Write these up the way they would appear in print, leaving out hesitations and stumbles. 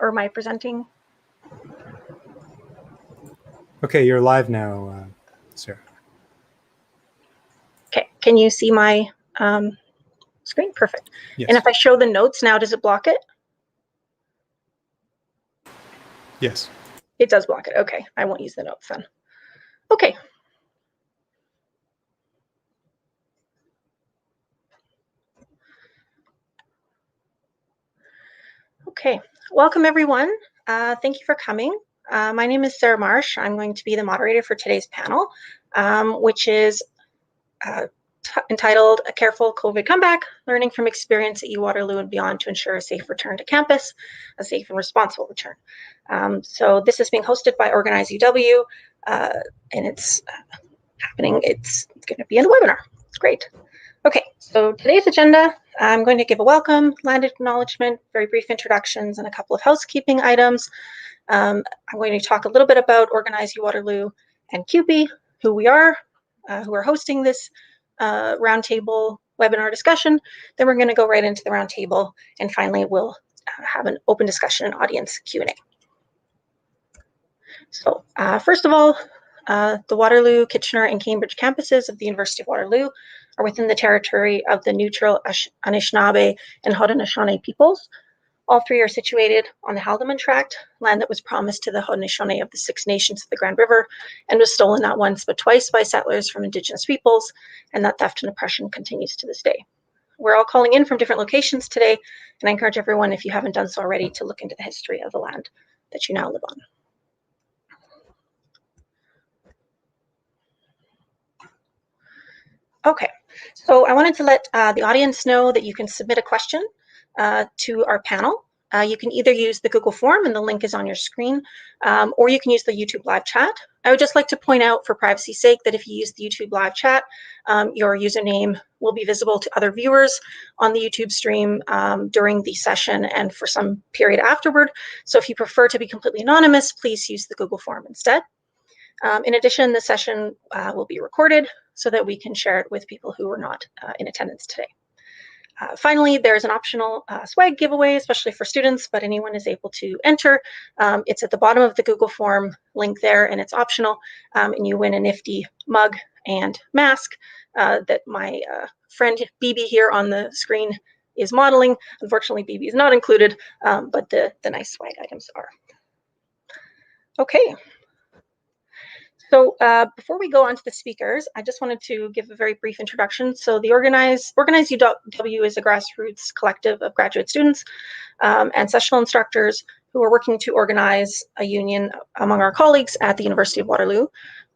or am I presenting? Okay, you're live now, Sarah. Okay, can you see my screen? Perfect. Yes. And if I show the notes now, does it block it? Yes. It does block it. Okay, I won't use the notes then. Okay. Okay, welcome everyone. Thank you for coming. My name is Sarah Marsh. I'm going to be the moderator for today's panel, which is entitled A Careful COVID Comeback, Learning from Experience at uWaterloo and Beyond to Ensure a Safe Return to Campus, a Safe and Responsible Return. So this is being hosted by Organize UW, and it's happening, it's going to be a webinar. It's great. Okay, so today's agenda, I'm going to give a welcome, land acknowledgement, very brief introductions, and a couple of housekeeping items. I'm going to talk a little bit about Organize uWaterloo and CUPE, who we are, who are hosting this roundtable webinar discussion. Then we're going to go right into the roundtable, and finally we'll have an open discussion and audience Q&A. So first of all, the Waterloo, Kitchener, and Cambridge campuses of the University of Waterloo are within the territory of the neutral Anishinaabe and Haudenosaunee peoples. All three are situated on the Haldimand Tract, land that was promised to the Haudenosaunee of the Six Nations of the Grand River and was stolen not once but twice by settlers from Indigenous peoples, and that theft and oppression continues to this day. We're all calling in from different locations today, and I encourage everyone, if you haven't done so already, to look into the history of the land that you now live on. Okay, so I wanted to let the audience know that you can submit a question to our panel. You can either use the Google form, and the link is on your screen, or you can use the YouTube live chat. I would just like to point out, for privacy's sake, that if you use the YouTube live chat, your username will be visible to other viewers on the YouTube stream during the session and for some period afterward. So if you prefer to be completely anonymous, please use the Google form instead. In addition, the session will be recorded so that we can share it with people who were not in attendance today. Finally, there's an optional swag giveaway, especially for students, but anyone is able to enter. It's at the bottom of the Google form link there, and it's optional, and you win a nifty mug and mask that my friend BB here on the screen is modeling. Unfortunately, BB is not included, but the nice swag items are. Okay. So before we go on to the speakers, I just wanted to give a very brief introduction. So the Organize UW is a grassroots collective of graduate students and sessional instructors who are working to organize a union among our colleagues at the University of Waterloo.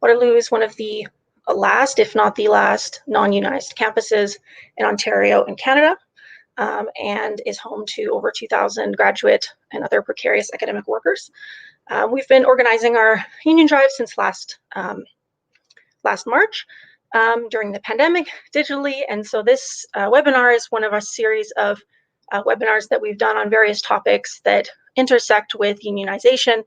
Waterloo is one of the last, if not the last, non-unionized campuses in Ontario and Canada, and is home to over 2,000 graduate and other precarious academic workers. We've been organizing our union drive since last March during the pandemic digitally, and so this webinar is one of a series of webinars that we've done on various topics that intersect with unionization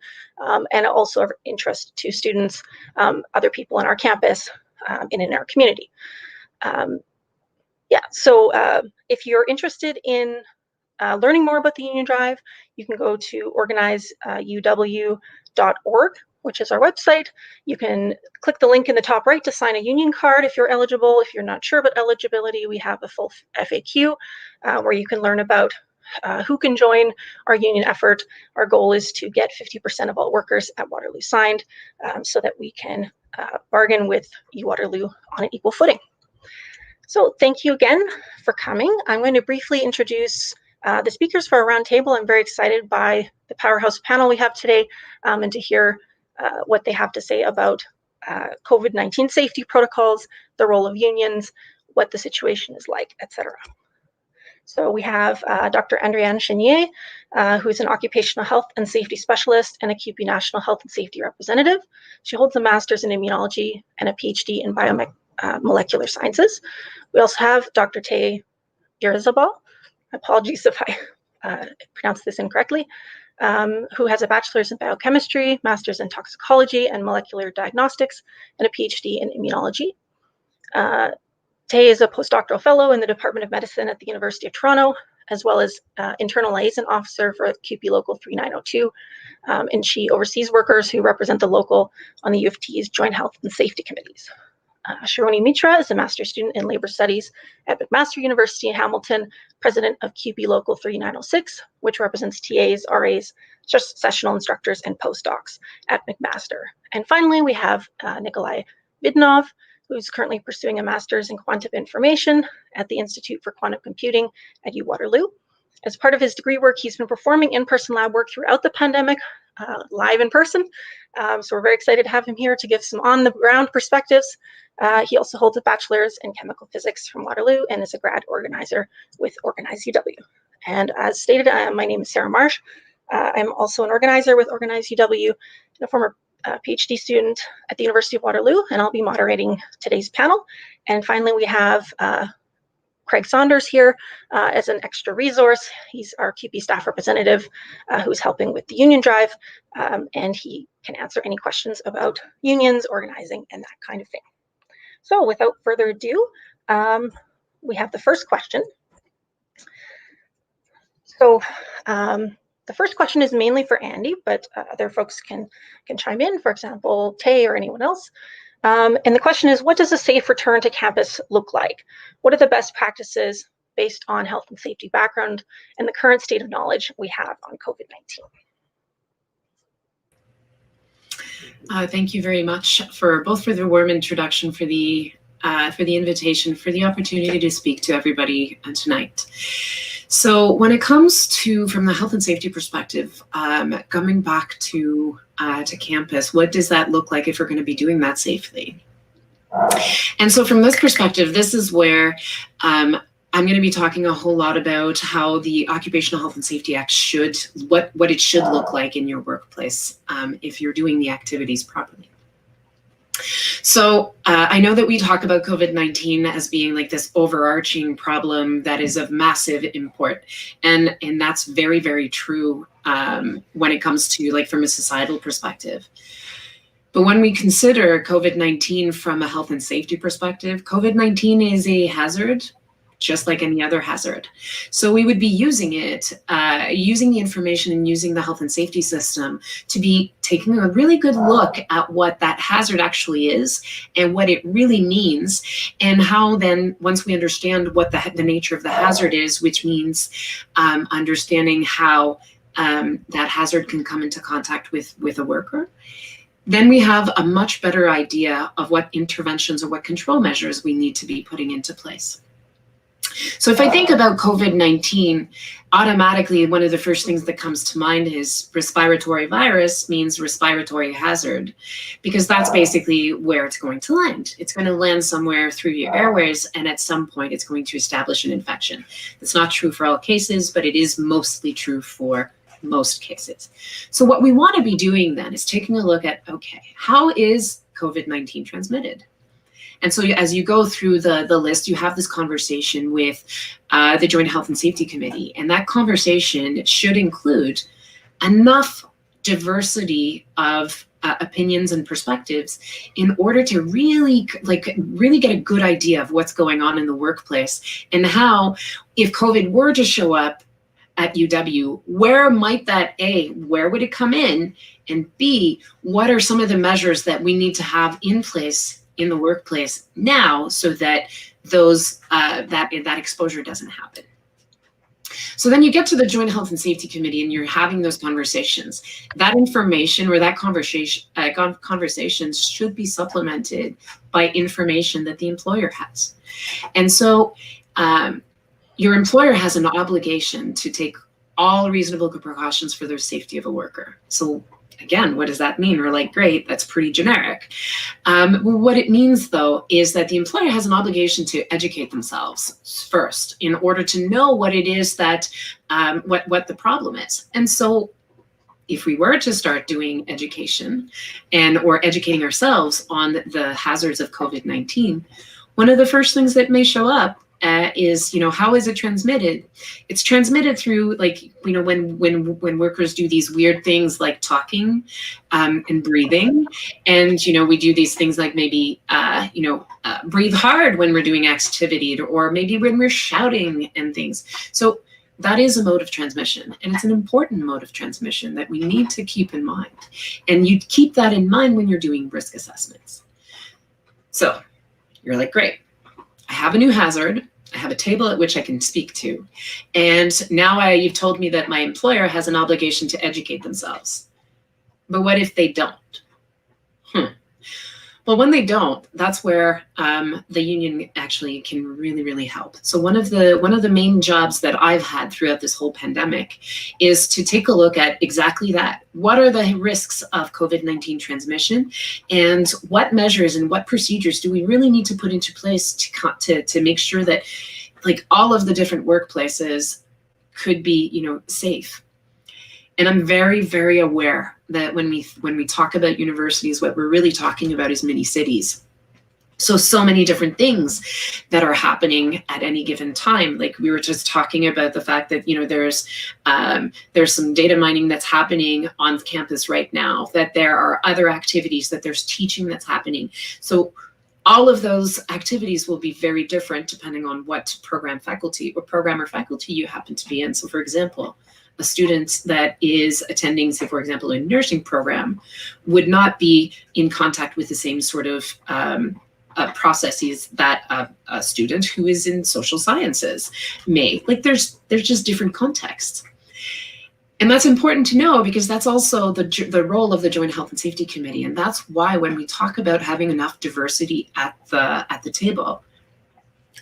and also of interest to students, other people on our campus, and in our community. So if you're interested in learning more about the Union Drive, you can go to organizeuw.org, which is our website. You can click the link in the top right to sign a union card if you're eligible. If you're not sure about eligibility, we have a full FAQ where you can learn about who can join our union effort. Our goal is to get 50% of all workers at Waterloo signed so that we can bargain with uWaterloo on an equal footing. So thank you again for coming. I'm going to briefly introduce the speakers for our roundtable. I'm very excited by the powerhouse panel we have today and to hear what they have to say about COVID-19 safety protocols, the role of unions, what the situation is like, etc. So we have Dr. Andréane Chenier, who is an occupational health and safety specialist and a CUPE National Health and Safety Representative. She holds a master's in immunology and a PhD in biomolecular sciences. We also have Dr. Tay Irizabal, apologies if I pronounced this incorrectly, who has a bachelor's in biochemistry, master's in toxicology and molecular diagnostics, and a PhD in immunology. Tay is a postdoctoral fellow in the Department of Medicine at the University of Toronto as well as internal liaison officer for CUPE Local 3902. And she oversees workers who represent the local on the U of T's Joint Health and Safety Committees. Sharoni Mitra is a master's student in labor studies at McMaster University in Hamilton, president of CUPE Local 3906, which represents TAs, RAs, sessional instructors, and postdocs at McMaster. And finally, we have Nikolai Vidnov, who's currently pursuing a master's in quantum information at the Institute for Quantum Computing at uWaterloo. As part of his degree work, he's been performing in-person lab work throughout the pandemic, live in person. So we're very excited to have him here to give some on-the-ground perspectives. He also holds a bachelor's in chemical physics from Waterloo and is a grad organizer with Organize UW. And as stated, my name is Sarah Marsh. I'm also an organizer with Organize UW and a former PhD student at the University of Waterloo, and I'll be moderating today's panel. And finally, we have Craig Saunders here as an extra resource. He's our CUPE staff representative who's helping with the union drive, and he can answer any questions about unions, organizing, and that kind of thing. So without further ado, we have the first question. So the first question is mainly for Andy, but other folks can chime in, for example, Tay or anyone else. And the question is, what does a safe return to campus look like? What are the best practices based on health and safety background and the current state of knowledge we have on COVID-19? Thank you very much for the warm introduction, for the invitation, for the opportunity to speak to everybody tonight. So when it comes to, from the health and safety perspective, coming back to campus, what does that look like if we're going to be doing that safely? And so from this perspective, this is where I'm going to be talking a whole lot about how the Occupational Health and Safety Act what it should look like in your workplace if you're doing the activities properly. So I know that we talk about COVID-19 as being like this overarching problem that is of massive import. And that's very, very true when it comes to, like, from a societal perspective. But when we consider COVID-19 from a health and safety perspective, COVID-19 is a hazard, just like any other hazard. So we would be using it, using the information and using the health and safety system to be taking a really good look at what that hazard actually is and what it really means, and how then, once we understand what the nature of the hazard is, which means understanding how that hazard can come into contact with a worker, then we have a much better idea of what interventions or what control measures we need to be putting into place. So if I think about COVID-19, automatically one of the first things that comes to mind is respiratory virus means respiratory hazard, because that's basically where it's going to land. It's going to land somewhere through your airways, and at some point it's going to establish an infection. It's not true for all cases, but it is mostly true for most cases. So what we want to be doing then is taking a look at, okay, how is COVID-19 transmitted? And so as you go through the list, you have this conversation with the Joint Health and Safety Committee, and that conversation should include enough diversity of opinions and perspectives in order to really get a good idea of what's going on in the workplace, and how, if COVID were to show up at UW, where might that, A, where would it come in, and B, what are some of the measures that we need to have in place in the workplace now so that those that exposure doesn't happen. So then you get to the Joint Health and Safety Committee and you're having those conversations. That information or that conversations should be supplemented by information that the employer has. And so your employer has an obligation to take all reasonable precautions for the safety of a worker. So again, what does that mean? We're like, great, that's pretty generic. What it means, though, is that the employer has an obligation to educate themselves first in order to know what it is that, what the problem is. And so if we were to start doing education or educating ourselves on the hazards of COVID-19, one of the first things that may show up is, how is it transmitted? It's transmitted through, when workers do these weird things like talking and breathing, and we do these things like maybe breathe hard when we're doing activity, or maybe when we're shouting and things. So that is a mode of transmission, and it's an important mode of transmission that we need to keep in mind. And you keep that in mind when you're doing risk assessments. So you're like, great, I have a new hazard. I have a table at which I can speak to. And now you've told me that my employer has an obligation to educate themselves. But what if they don't? Well, when they don't, that's where the union actually can really, really help. So one of the main jobs that I've had throughout this whole pandemic is to take a look at exactly that. What are the risks of COVID-19 transmission, and what measures and what procedures do we really need to put into place to make sure that, like, all of the different workplaces could be, safe. And I'm very, very aware that when we talk about universities, what we're really talking about is mini cities. So many different things that are happening at any given time. Like we were just talking about the fact that, there's some data mining that's happening on campus right now, that there are other activities, that there's teaching that's happening. So all of those activities will be very different depending on what program or faculty you happen to be in. So for example, a student that is attending, say, for example, a nursing program would not be in contact with the same sort of processes that a student who is in social sciences may. Like there's just different contexts. And that's important to know, because that's also the role of the Joint Health and Safety Committee. And that's why when we talk about having enough diversity at the table,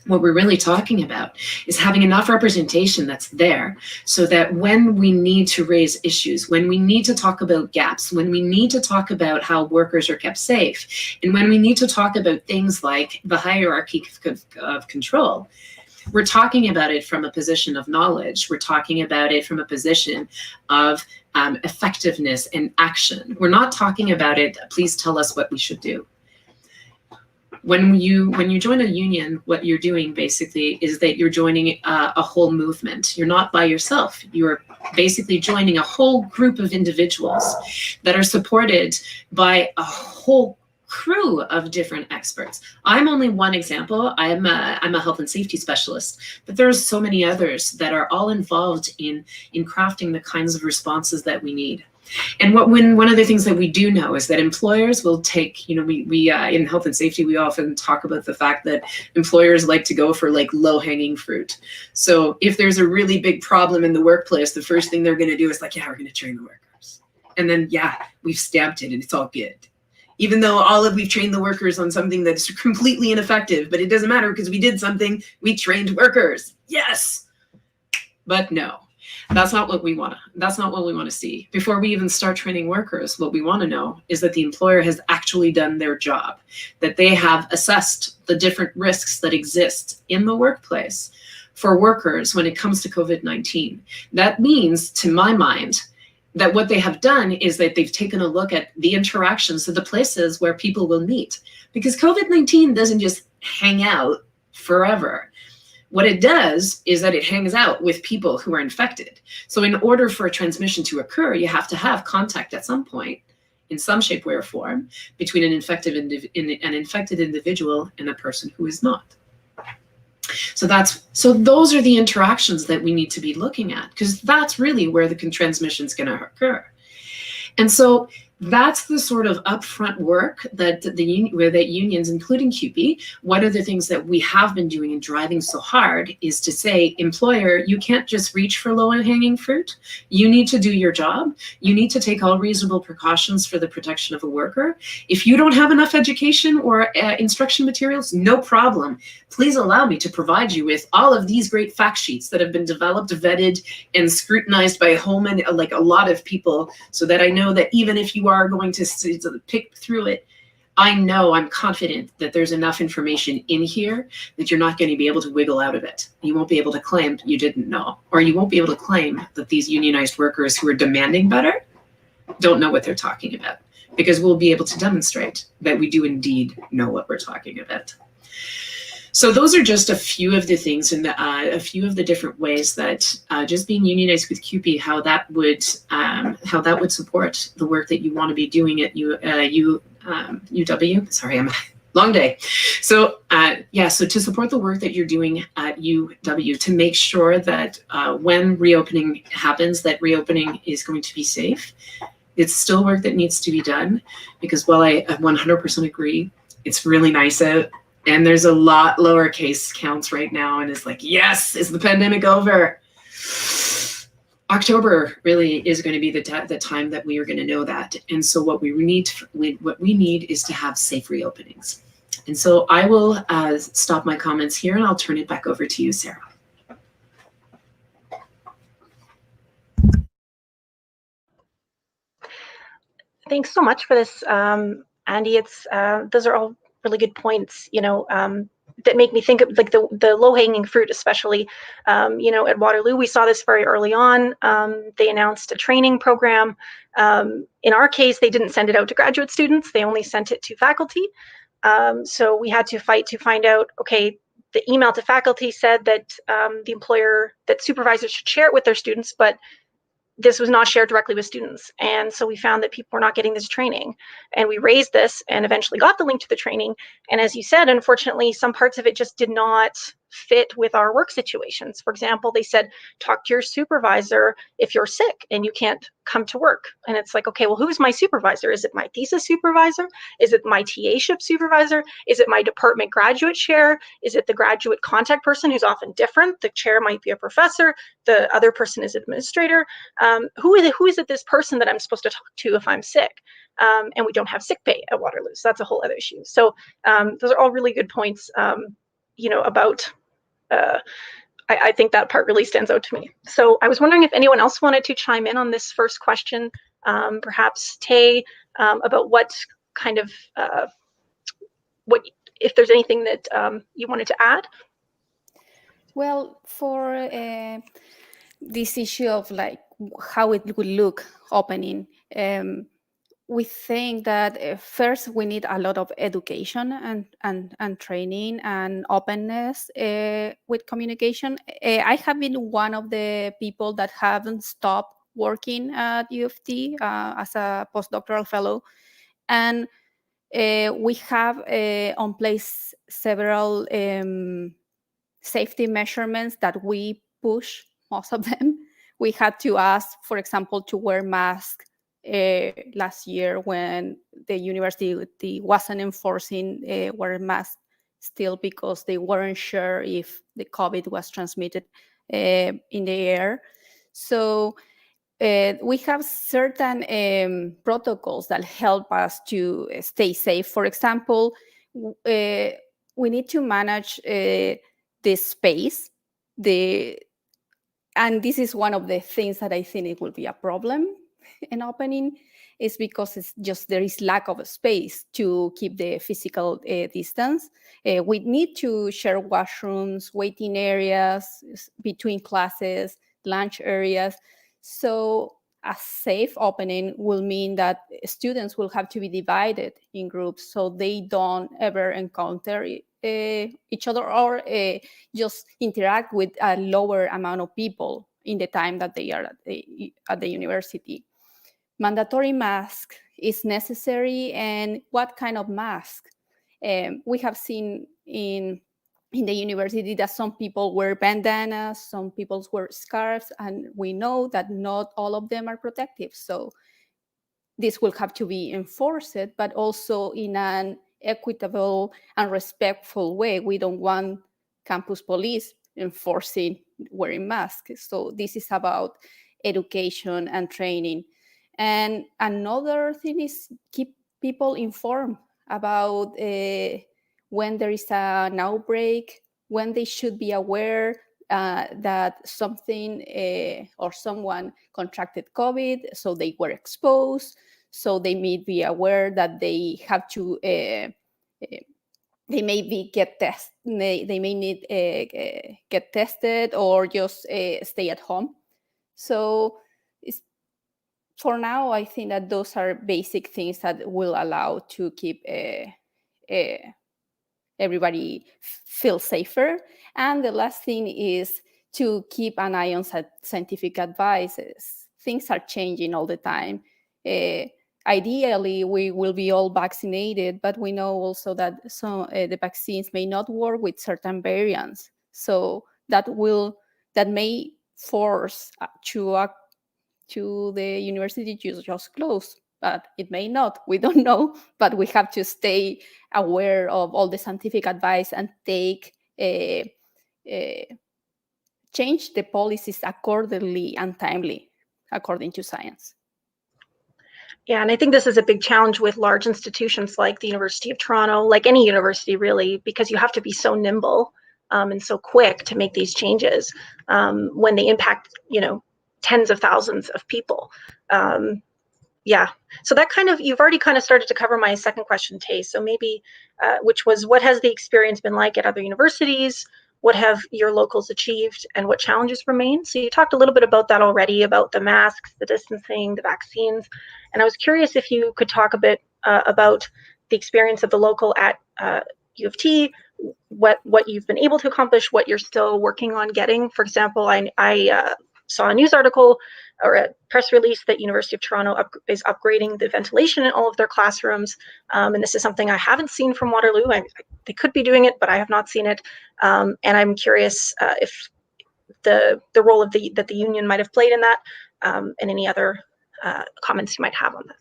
what we're really talking about is having enough representation that's there, so that when we need to raise issues, when we need to talk about gaps, when we need to talk about how workers are kept safe, and when we need to talk about things like the hierarchy of control, we're talking about it from a position of knowledge. We're talking about it from a position of effectiveness and action. We're not talking about it, please tell us what we should do. When you join a union, what you're doing basically is that you're joining a whole movement. You're not by yourself. You're basically joining a whole group of individuals that are supported by a whole crew of different experts. I'm only one example. I'm a health and safety specialist, but there's so many others that are all involved in crafting the kinds of responses that we need. And one of the things that we do know is that employers will take, we in health and safety, we often talk about the fact that employers like to go for like low-hanging fruit. So if there's a really big problem in the workplace, the first thing they're going to do is like, yeah, we're going to train the workers. And then, yeah, we've stamped it and it's all good. Even though we've trained the workers on something that's completely ineffective, but it doesn't matter because we did something, we trained workers. Yes. But no. That's not what we want to see. Before we even start training workers, what we want to know is that the employer has actually done their job, that they have assessed the different risks that exist in the workplace for workers when it comes to COVID-19. That means, to my mind, that what they have done is that they've taken a look at the interactions of the places where people will meet, because COVID-19 doesn't just hang out forever. What it does is that it hangs out with people who are infected. So in order for a transmission to occur, you have to have contact at some point, in some shape, way, or form, between an infected individual and a person who is not. So those are the interactions that we need to be looking at, because that's really where the transmission is going to occur. And so that's the sort of upfront work that unions, including CUPE, one of the things that we have been doing and driving so hard is to say, employer, you can't just reach for low-hanging fruit. You need to do your job. You need to take all reasonable precautions for the protection of a worker. If you don't have enough education or instruction materials, no problem. Please allow me to provide you with all of these great fact sheets that have been developed, vetted, and scrutinized by a lot of people, so that I know that even if you are going to pick through it, I'm confident that there's enough information in here that you're not going to be able to wiggle out of it. You won't be able to claim you didn't know, or you won't be able to claim that these unionized workers who are demanding better don't know what they're talking about, because we'll be able to demonstrate that we do indeed know what we're talking about. So those are just a few of the things and a few of the different ways that just being unionized with CUPE, how that would support the work that you want to be doing at UW. Sorry, long day. So so to support the work that you're doing at UW, to make sure that when reopening happens, that reopening is going to be safe, it's still work that needs to be done, because while I 100% agree, it's really nice out and there's a lot lower case counts right now, and it's like, yes, is the pandemic over? October really is going to be the time that we are going to know that. And so what we need is to have safe reopenings. And so I will stop my comments here, and I'll turn it back over to you, Sarah. Thanks so much for this, Andy. It's those are all really good points, that make me think of like the low-hanging fruit, especially, at Waterloo. We saw this very early on. They announced a training program. In our case, they didn't send it out to graduate students. They only sent it to faculty. So we had to fight to find out, okay, the email to faculty said that that supervisors should share it with their students, but this was not shared directly with students. And so we found that people were not getting this training. And we raised this and eventually got the link to the training. And as you said, unfortunately, some parts of it just did not fit with our work situations. For example, they said, talk to your supervisor if you're sick and you can't come to work. And it's like, okay, well, who's my supervisor? Is it my thesis supervisor? Is it my TA-ship supervisor? Is it my department graduate chair? Is it the graduate contact person, who's often different? The chair might be a professor. The other person is administrator. Who is it this person that I'm supposed to talk to if I'm sick? And we don't have sick pay at Waterloo, so that's a whole other issue. So those are all really good points, about, I think that part really stands out to me. So I was wondering if anyone else wanted to chime in on this first question, perhaps Tay, about what kind of, if there's anything that you wanted to add? Well, for this issue of like how it would look opening, we think that first we need a lot of education and training and openness with communication. I have been one of the people that haven't stopped working at U of T as a postdoctoral fellow, and we have on place several safety measurements that we push, most of them. We had to ask, for example, to wear masks last year when the university wasn't enforcing wearing masks still, because they weren't sure if the COVID was transmitted in the air. So we have certain protocols that help us to stay safe. For example, we need to manage this space. And this is one of the things that I think it will be a problem in opening, is because it's just there is lack of space to keep the physical distance. We need to share washrooms, waiting areas between classes, lunch areas. So a safe opening will mean that students will have to be divided in groups so they don't ever encounter each other, or just interact with a lower amount of people in the time that they are at the university. Mandatory mask is necessary, and what kind of mask? We have seen in the university that some people wear bandanas, some people wear scarves, and we know that not all of them are protective. So this will have to be enforced, but also in an equitable and respectful way. We don't want campus police enforcing wearing masks. So this is about education and training. And another thing is keep people informed about when there is an outbreak, when they should be aware that something or someone contracted COVID, so they were exposed. So they may be aware that they have to, they may be they may need get tested, or just stay at home. So for now, I think that those are basic things that will allow to keep everybody feel safer. And the last thing is to keep an eye on scientific advices. Things are changing all the time. I ideally we will be all vaccinated, but we know also that some the vaccines may not work with certain variants. So that may force to the university to just close, but it may not. We don't know, but we have to stay aware of all the scientific advice and change the policies accordingly and timely, according to science. Yeah, and I think this is a big challenge with large institutions like the University of Toronto, like any university really, because you have to be so nimble and so quick to make these changes when they impact, tens of thousands of people. Yeah, so that you've already kind of started to cover my second question, Tay. So maybe, which was, what has the experience been like at other universities? What have your locals achieved, and what challenges remain? So you talked a little bit about that already, about the masks, the distancing, the vaccines. And I was curious if you could talk a bit about the experience of the local at U of T, what you've been able to accomplish, what you're still working on getting. For example, I saw a news article or a press release that University of Toronto is upgrading the ventilation in all of their classrooms. And this is something I haven't seen from Waterloo. They could be doing it, but I have not seen it. And I'm curious if the role of that the union might have played in that, and any other comments you might have on that.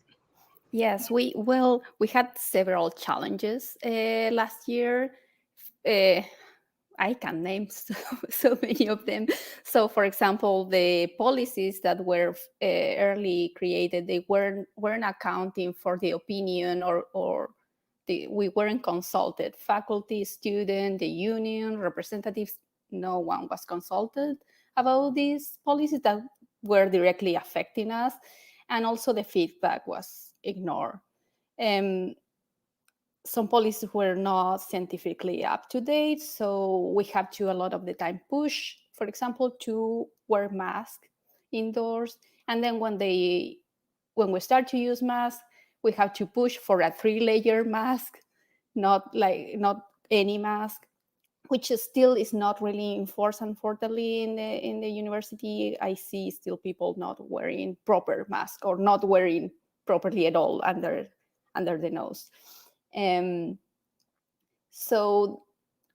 Yes, we had several challenges last year. I can name so many of them. So, for example, the policies that were early created, they weren't accounting for the opinion or we weren't consulted. Faculty, student, the union, representatives, no one was consulted about these policies that were directly affecting us. And also the feedback was ignored. Some policies were not scientifically up to date, so we have to a lot of the time push, for example, to wear masks indoors. And then when we start to use masks, we have to push for a 3-layer mask, not any mask, which still is not really enforced, unfortunately, in the university. I see still people not wearing proper mask or not wearing properly at all under the nose. So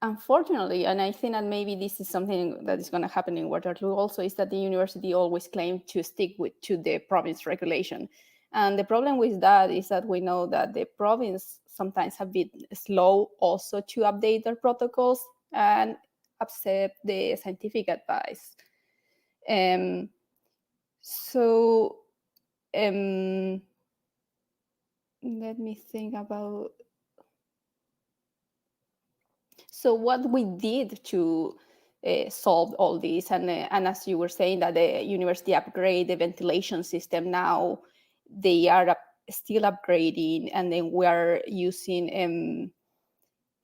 unfortunately, and I think that maybe this is something that is going to happen in Waterloo also, is that the university always claimed to stick to the province regulation. And the problem with that is that we know that the province sometimes have been slow also to update their protocols and accept the scientific advice. Let me think about. So what we did to solve all this, and as you were saying, that the university upgrade the ventilation system now, they are still upgrading, and then we are using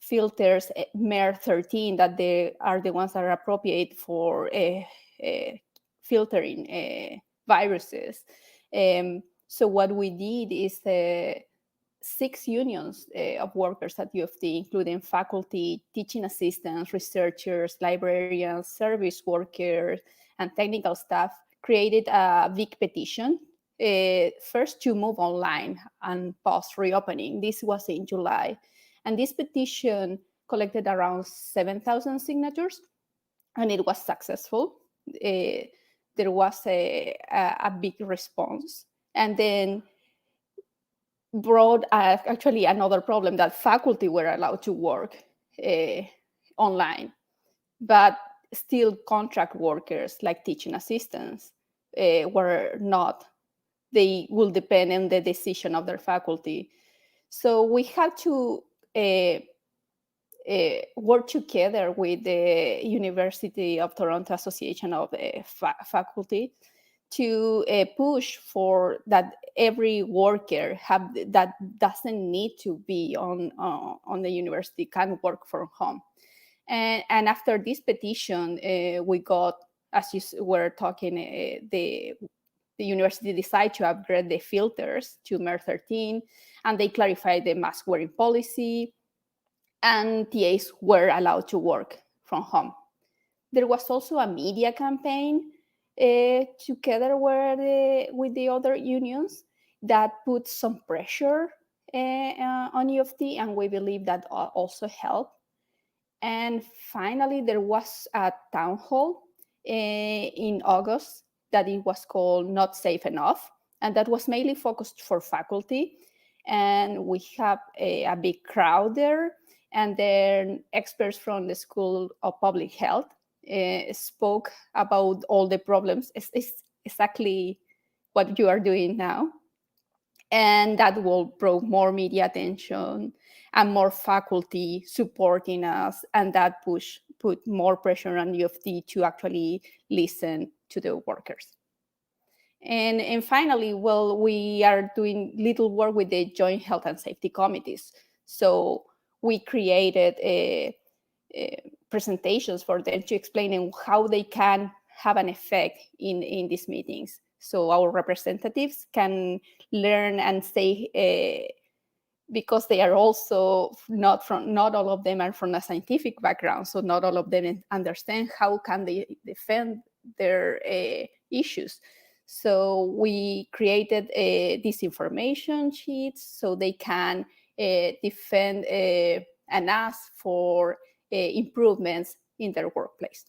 filters, MER 13, that they are the ones that are appropriate for filtering viruses. So what we did is 6 unions of workers at U of T, including faculty, teaching assistants, researchers, librarians, service workers, and technical staff, created a big petition, first to move online and post reopening. This was in July. And this petition collected around 7,000 signatures, and it was successful. There was a big response. And then brought actually another problem, that faculty were allowed to work online, but still contract workers like teaching assistants were not. They will depend on the decision of their faculty. So we had to work together with the University of Toronto Association of Faculty to push for that every worker that doesn't need to be on the university can work from home. And after this petition, we got, as you were talking, the university decided to upgrade the filters to MER 13, and they clarified the mask wearing policy, and TAs were allowed to work from home. There was also a media campaign together with the other unions, that puts some pressure on U of T, and we believe that also helped. And finally, there was a town hall in August that it was called Not Safe Enough, and that was mainly focused for faculty. And we have a big crowd there, and then experts from the School of Public Health spoke about all the problems. It's exactly what you are doing now. And that will bring more media attention and more faculty supporting us, and that put more pressure on U of T to actually listen to the workers. And finally, well, we are doing little work with the joint health and safety committees. So we created presentations for them to explain how they can have an effect in these meetings. So our representatives can learn and say, because they are also not all of them are from a scientific background, so not all of them understand how can they defend their issues. So we created these information sheets so they can defend and ask for improvements in their workplace.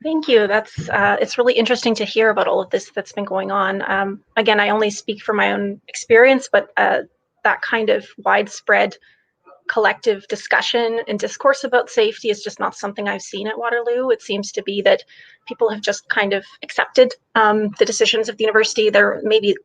Thank you. That's it's really interesting to hear about all of this that's been going on. Again, I only speak from my own experience, but that kind of widespread collective discussion and discourse about safety is just not something I've seen at Waterloo. It seems to be that people have just kind of accepted the decisions of the university. There maybe,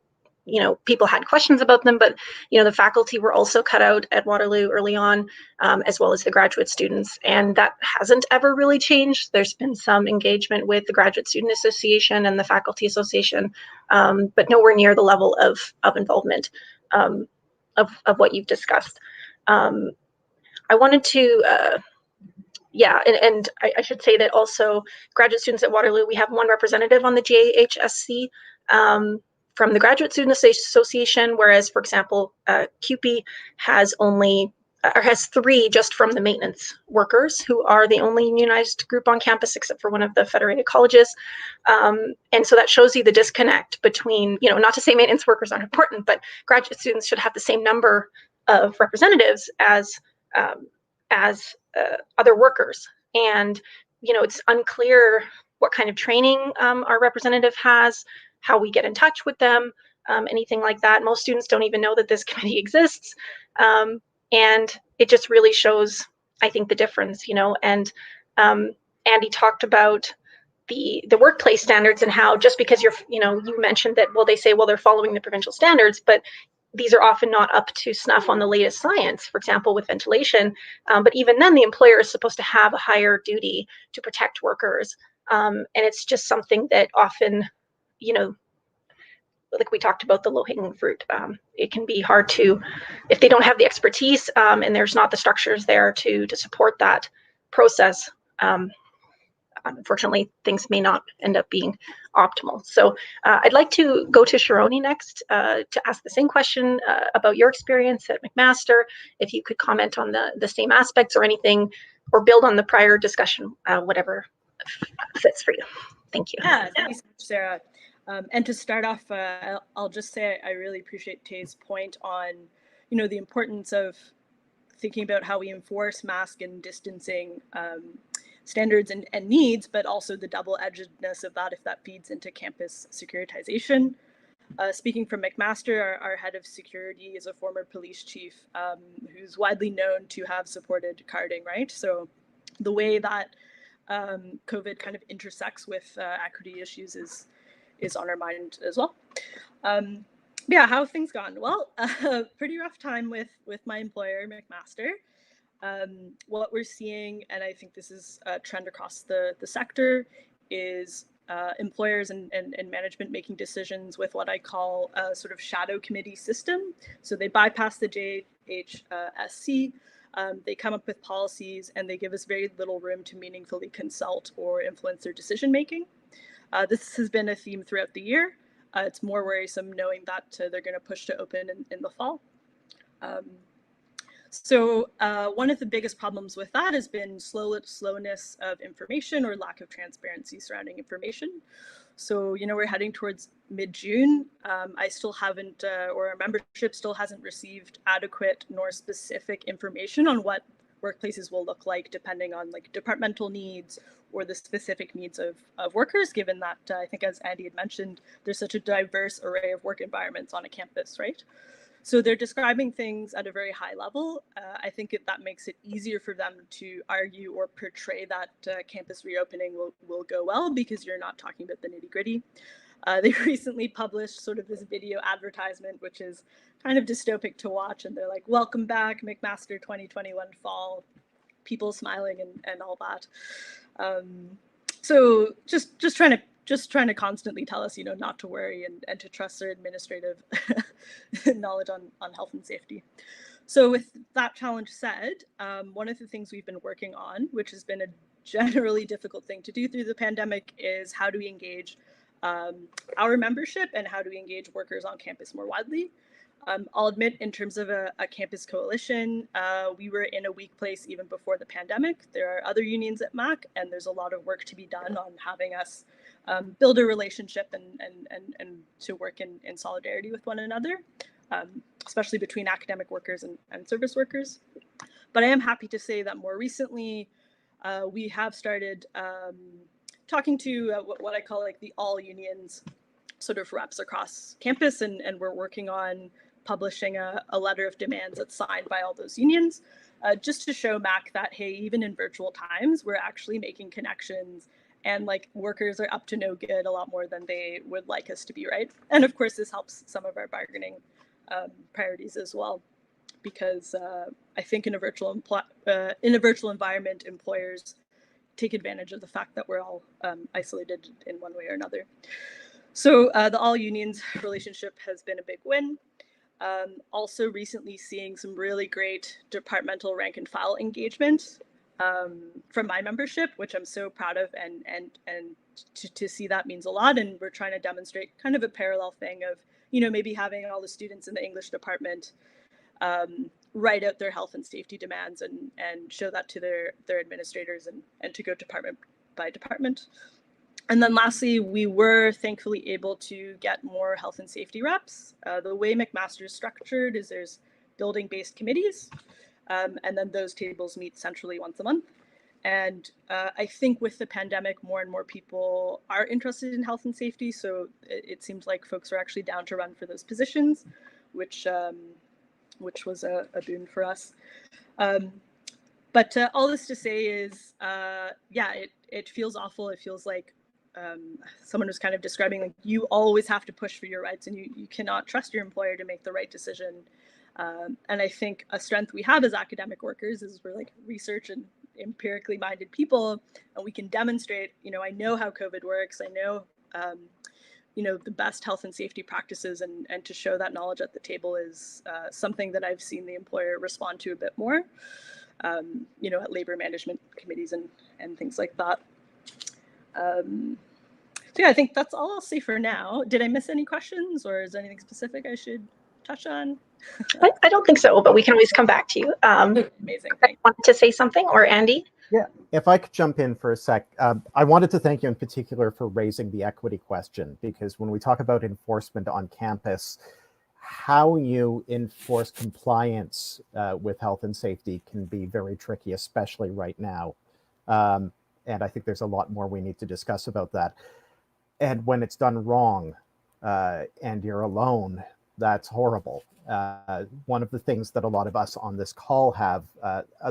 people had questions about them, but, the faculty were also cut out at Waterloo early on, as well as the graduate students. And that hasn't ever really changed. There's been some engagement with the Graduate Student Association and the Faculty Association, but nowhere near the level of involvement of what you've discussed. I wanted to, and I should say that also graduate students at Waterloo, we have one representative on the GAHSC from the Graduate Student Association, whereas, for example, CUPE has has 3 just from the maintenance workers, who are the only unionized group on campus except for one of the federated colleges. And so that shows you the disconnect between, not to say maintenance workers aren't important, but graduate students should have the same number of representatives as other workers. And, it's unclear what kind of training our representative has, how we get in touch with them, anything like that. Most students don't even know that this committee exists. And it just really shows, I think, the difference, and Andy talked about the workplace standards and how just because you mentioned that, well, they say, well, they're following the provincial standards, but these are often not up to snuff on the latest science, for example, with ventilation. But even then, the employer is supposed to have a higher duty to protect workers. And it's just something that often, like we talked about the low-hanging fruit, it can be hard to, if they don't have the expertise and there's not the structures there to support that process, unfortunately, things may not end up being optimal. So I'd like to go to Sharoni next to ask the same question about your experience at McMaster. If you could comment on the same aspects or anything, or build on the prior discussion, whatever fits for you. Thank you. Yeah, thank you so much, Sarah. And to start off, I'll just say I really appreciate Tay's point on, the importance of thinking about how we enforce mask and distancing standards and needs, but also the double-edgedness of that if that feeds into campus securitization. Speaking from McMaster, our head of security is a former police chief who's widely known to have supported carding, right? So the way that COVID kind of intersects with equity issues is on our mind as well. Yeah, how have things gone? Well, pretty rough time with my employer, McMaster. What we're seeing, and I think this is a trend across the sector, is employers and management making decisions with what I call a sort of shadow committee system. So they bypass the JHSC, they come up with policies, and they give us very little room to meaningfully consult or influence their decision making. This has been a theme throughout the year. It's more worrisome knowing that they're going to push to open in the fall. So one of the biggest problems with that has been slowness of information or lack of transparency surrounding information. So, we're heading towards mid-June. I still haven't, or our membership still hasn't received adequate nor specific information on what workplaces will look like depending on like departmental needs or the specific needs of workers, given that I think, as Andy had mentioned, there's such a diverse array of work environments on a campus, right? So they're describing things at a very high level. I think that makes it easier for them to argue or portray that campus reopening will go well because you're not talking about the nitty gritty. They recently published sort of this video advertisement, which is kind of dystopic to watch. And they're like, welcome back, McMaster 2021 fall, people smiling and all that. So just trying to constantly tell us, not to worry and to trust their administrative knowledge on health and safety. So with that challenge said, one of the things we've been working on, which has been a generally difficult thing to do through the pandemic, is how do we engage our membership and how do we engage workers on campus more widely. I'll admit, in terms of a campus coalition, we were in a weak place even before the pandemic. There are other unions at MAC, and there's a lot of work to be done on having us build a relationship and to work in solidarity with one another, especially between academic workers and service workers. But I am happy to say that more recently, we have started talking to what I call like the all unions sort of reps across campus, and we're working on publishing a letter of demands that's signed by all those unions, just to show MAC that, hey, even in virtual times, we're actually making connections and like workers are up to no good a lot more than they would like us to be, right? And of course, this helps some of our bargaining priorities as well, because I think in a virtual environment, employers take advantage of the fact that we're all isolated in one way or another. So the all unions relationship has been a big win. Also recently seeing some really great departmental rank and file engagement from my membership, which I'm so proud of, and to see that means a lot. And we're trying to demonstrate kind of a parallel thing of, maybe having all the students in the English department write out their health and safety demands and show that to their administrators and to go department by department. And then lastly, we were thankfully able to get more health and safety reps. The way McMaster is structured is there's building-based committees, and then those tables meet centrally once a month. And I think with the pandemic, more and more people are interested in health and safety. So it seems like folks are actually down to run for those positions, which was a boon for us. But all this to say is, it feels awful. It feels like someone was kind of describing, like, you always have to push for your rights and you cannot trust your employer to make the right decision. And I think a strength we have as academic workers is we're like research and empirically minded people, and we can demonstrate, I know how COVID works. I know, the best health and safety practices, and to show that knowledge at the table is something that I've seen the employer respond to a bit more, at labor management committees and things like that. So yeah, I think that's all I'll say for now. Did I miss any questions, or is there anything specific I should touch on? I don't think so, but we can always come back to you. Amazing. I wanted to say something, or Andy? Yeah, if I could jump in for a sec. I wanted to thank you in particular for raising the equity question, because when we talk about enforcement on campus, how you enforce compliance with health and safety can be very tricky, especially right now. And I think there's a lot more we need to discuss about that. And when it's done wrong and you're alone, that's horrible. One of the things that a lot of us on this call have,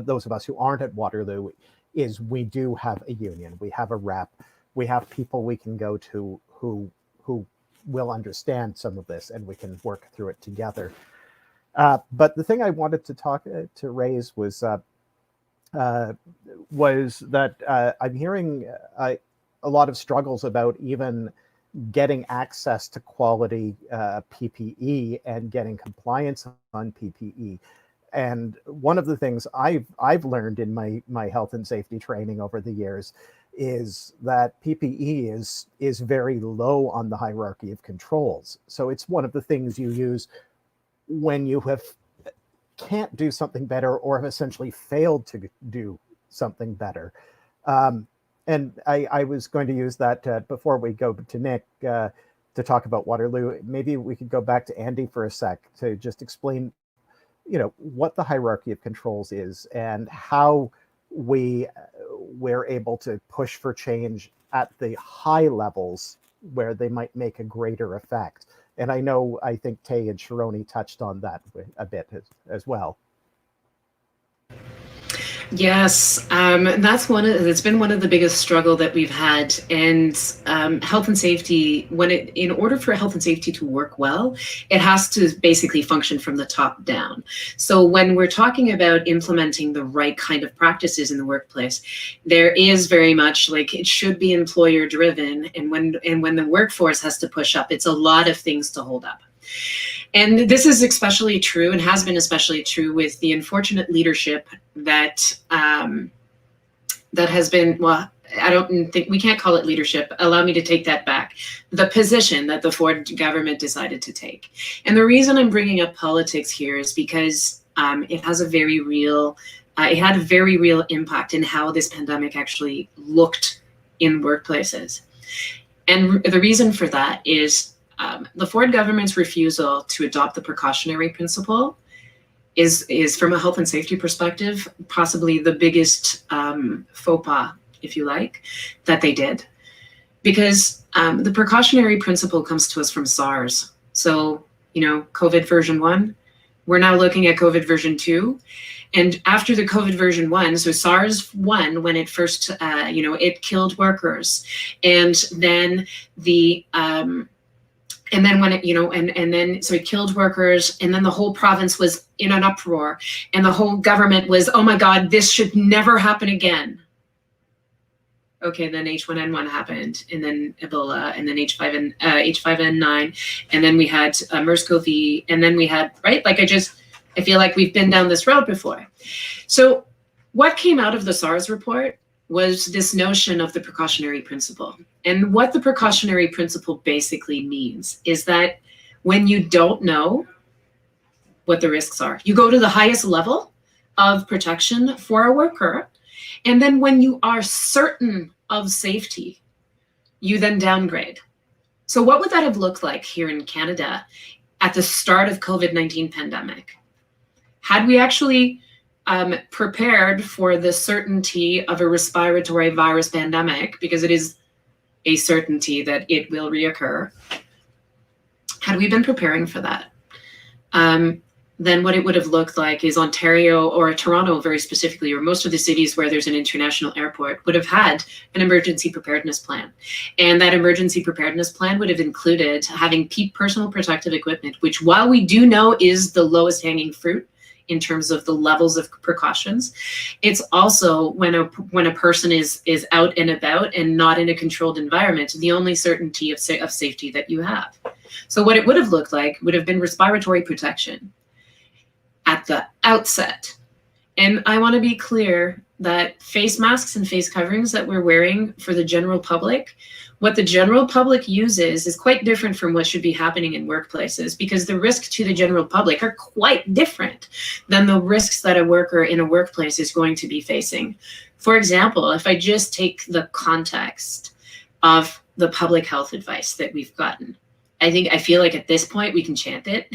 those of us who aren't at Waterloo, is we do have a union. We have a rep. We have people we can go to who will understand some of this, and we can work through it together. But the thing I wanted to raise was that I'm hearing a lot of struggles about even getting access to quality PPE and getting compliance on PPE. And one of the things I've learned in my health and safety training over the years is that PPE is very low on the hierarchy of controls. So it's one of the things you use when you have can't do something better or have essentially failed to do something better. And I was going to use that before we go to Nick to talk about Waterloo. Maybe we could go back to Andy for a sec to just explain, what the hierarchy of controls is and how we're able to push for change at the high levels where they might make a greater effect. And I think Tay and Sharoni touched on that a bit as well. Yes, that's been one of the biggest struggle that we've had. And health and safety, in order for health and safety to work well, it has to basically function from the top down. So when we're talking about implementing the right kind of practices in the workplace, there is very much like it should be employer driven. And when the workforce has to push up, it's a lot of things to hold up. And this is especially true and has been especially true with the unfortunate leadership that has been, well, I don't think we can't call it leadership. Allow me to take that back. The position that the Ford government decided to take. And the reason I'm bringing up politics here is because it has a very real, it had a very real impact in how this pandemic actually looked in workplaces. And the reason for that is the Ford government's refusal to adopt the precautionary principle is from a health and safety perspective, possibly the biggest faux pas, if you like, that they did. Because the precautionary principle comes to us from SARS. So, COVID version 1, we're now looking at COVID version 2. And after the COVID version 1, so SARS 1, when it first, it killed workers. And then and then when it, so it killed workers, and then the whole province was in an uproar, and the whole government was, oh my God, this should never happen again. Okay, then H1N1 happened, and then Ebola, and then H5N9, and then we had MERS-CoV, and then we had, right? I feel like we've been down this road before. So what came out of the SARS report was this notion of the precautionary principle. And what the precautionary principle basically means is that when you don't know what the risks are, you go to the highest level of protection for a worker. And then when you are certain of safety, you then downgrade. So what would that have looked like here in Canada at the start of COVID-19 pandemic? Had we actually prepared for the certainty of a respiratory virus pandemic, because it is a certainty that it will reoccur, had we been preparing for that, then what it would have looked like is Ontario, or Toronto very specifically, or most of the cities where there's an international airport, would have had an emergency preparedness plan. And that emergency preparedness plan would have included having personal protective equipment, which, while we do know is the lowest hanging fruit in terms of the levels of precautions, it's also when a person is out and about and not in a controlled environment, the only certainty of safety that you have. So what it would have looked like would have been respiratory protection at the outset. And I want to be clear that face masks and face coverings that we're wearing for the general public, what the general public uses is quite different from what should be happening in workplaces, because the risks to the general public are quite different than the risks that a worker in a workplace is going to be facing. For example, if I just take the context of the public health advice that we've gotten, I feel like at this point we can chant it.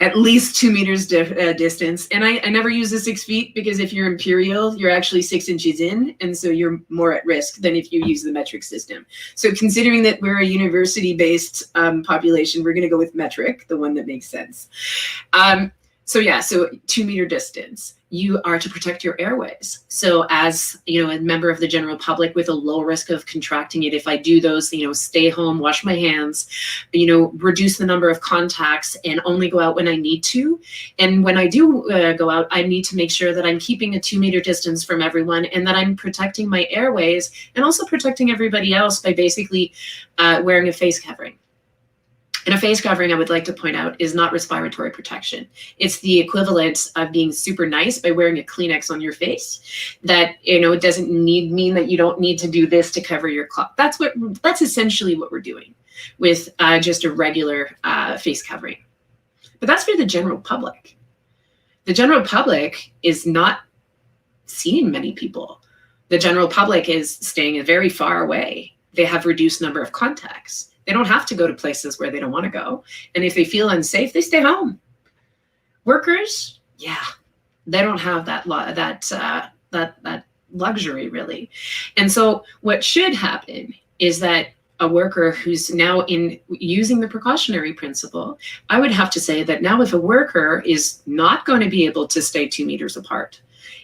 At least 2 meters distance. And I never use the 6 feet, because if you're imperial, you're actually 6 inches in. And so you're more at risk than if you use the metric system. So considering that we're a university-based population, we're going to go with metric, the one that makes sense. So 2 meter distance. You are to protect your airways. So as a member of the general public with a low risk of contracting it, if I do those, stay home, wash my hands, reduce the number of contacts, and only go out when I need to. And when I do go out, I need to make sure that I'm keeping a 2 meter distance from everyone, and that I'm protecting my airways and also protecting everybody else by basically wearing a face covering. And a face covering, I would like to point out, is not respiratory protection. It's the equivalent of being super nice by wearing a Kleenex on your face. That, it doesn't mean that you don't need to do this to cover your cough. That's essentially what we're doing with just a regular face covering. But that's for the general public. The general public is not seeing many people. The general public is staying very far away. They have reduced number of contacts. They don't have to go to places where they don't want to go. And if they feel unsafe, they stay home. Workers, yeah, they don't have that luxury really. And so what should happen is that a worker who's now in using the precautionary principle, I would have to say that now if a worker is not going to be able to stay 2 meters apart,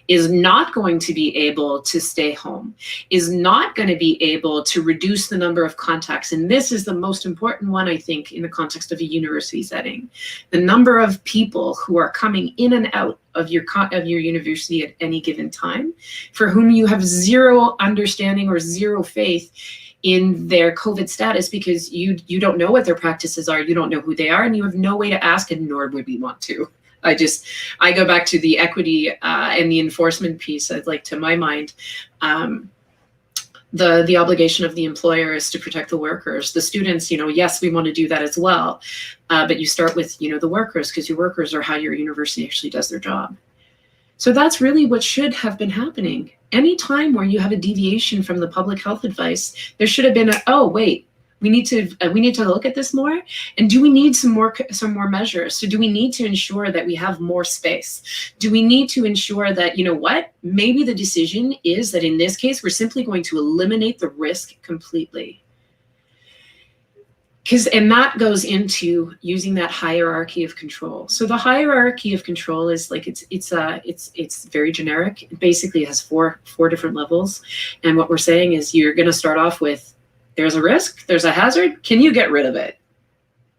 is not going to be able to stay home, is not going to be able to reduce the number of contacts. And this is the most important one, I think, in the context of a university setting. The number of people who are coming in and out of your university at any given time, for whom you have zero understanding or zero faith in their COVID status, because you don't know what their practices are, you don't know who they are, and you have no way to ask, and nor would we want to. I go back to the equity and the enforcement piece. Like, to my mind, the obligation of the employer is to protect the workers. The students, yes, we want to do that as well, but you start with, the workers, because your workers are how your university actually does their job. So that's really what should have been happening. Any time where you have a deviation from the public health advice, there should have been oh wait, we need to look at this more, and do we need some more measures? So do we need to ensure that we have more space? Do we need to ensure that, maybe the decision is that in this case we're simply going to eliminate the risk completely? And that goes into using that hierarchy of control. So the hierarchy of control is like, it's very generic. It basically has four different levels, and what we're saying is you're going to start off with, there's a risk, there's a hazard, can you get rid of it?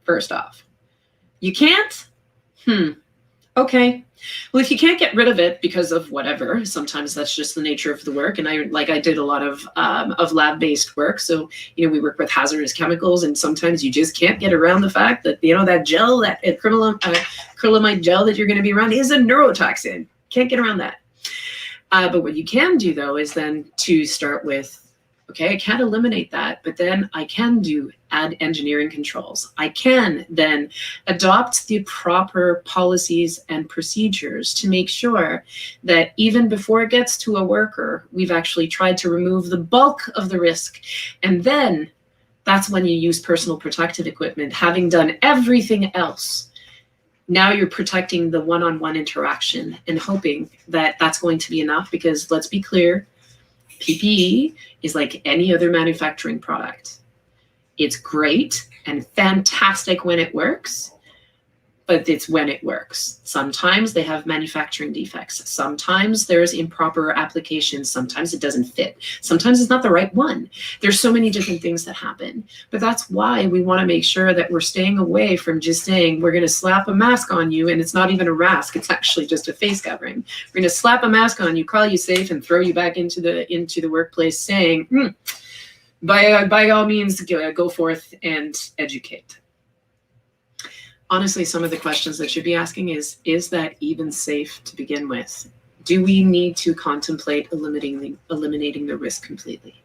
First off. You can't? Okay. Well, if you can't get rid of it because of whatever, sometimes that's just the nature of the work. And I did a lot of lab-based work. So, we work with hazardous chemicals, and sometimes you just can't get around the fact that, that gel, that acrylamide gel that you're going to be around is a neurotoxin. Can't get around that. But what you can do, though, is then to start with, okay, I can't eliminate that, but then I can add engineering controls. I can then adopt the proper policies and procedures to make sure that even before it gets to a worker, we've actually tried to remove the bulk of the risk. And then that's when you use personal protective equipment, having done everything else. Now you're protecting the one-on-one interaction and hoping that that's going to be enough, because let's be clear, PPE is like any other manufacturing product. It's great and fantastic when it works, but it's when it works. Sometimes they have manufacturing defects. Sometimes there's improper applications. Sometimes it doesn't fit. Sometimes it's not the right one. There's so many different things that happen. But that's why we want to make sure that we're staying away from just saying, we're going to slap a mask on you, and it's not even a mask. It's actually just a face covering. We're going to slap a mask on you, call you safe, and throw you back into the workplace saying, by all means, go forth and educate. Honestly, some of the questions that you'd be asking is that even safe to begin with? Do we need to contemplate eliminating the risk completely?